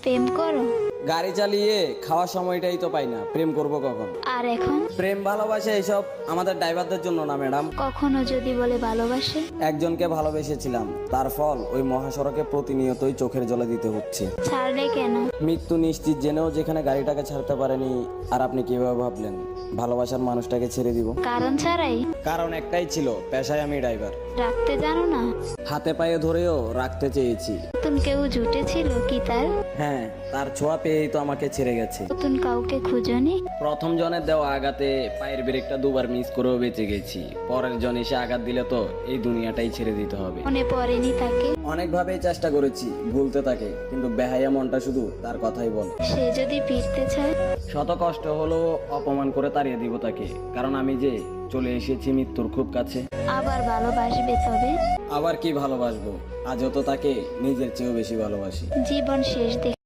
প্রেম করো? গাড়ি চালিয়ে খাওয়ার সময়টাই তো পাই না, প্রেম করব কখন? আর এখন? প্রেম ভালোবাসা এইসব আমাদের ড্রাইভারদের জন্য না ম্যাডাম। কখনো যদি বলে ভালোবাসে? একজনকে ভালোবেসেছিলাম, তার ফল ওই মহাসড়কে প্রতিনিয়তই চোখের জলে দিতে হচ্ছে। ছাড়লে কেন? মৃত্যু নিশ্চিত জেনেও যেখানে গাড়িটাকে ছাড়তে পারেনি। আর আপনি কিভাবে ভাবলেন ভালোবাসার মানুষটাকে ছেড়ে দিব? কারণ ছাড়াই? কারণ একটাই ছিল, পেশায় আমি ড্রাইভার। রাখতে জানো না? হাতে পায়ে ধরেও রাখতে চেয়েছি। নতুন কেউ জুটেছিল কি তার? হ্যাঁ, তার ছোঁয়া পেয়েই তো আমাকে ছেড়ে গেছে। নতুন কাউকে খুঁজনি? প্রথম জনের দেওয়া আঘাতে পায়ের ব্রেকটা দুবার মিস করেও বেঁচে গেছি। পরের জন এসে আঘাত দিলে তো এই দুনিয়াটাই ছেড়ে দিতে হবে। মনে পড়েনি তাকে? অনেকভাবেই চেষ্টা করেছি ভুলতে তাকে, কিন্তু বেহাইয়া মনটা শুধু তার কথাই বলে। সে যদি ফিরতে চায়? শত কষ্ট হলো অপমান করে তাড়িয়ে দিব তাকে, কারণ আমি যে চলে এসেছি মৃত্যুর খুব কাছে। আবার ভালোবাসবে তবে? আবার কি ভালোবাসবো, আজও তো তাকে নিজের চেয়েও বেশি ভালোবাসি। জীবন শেষ দেখে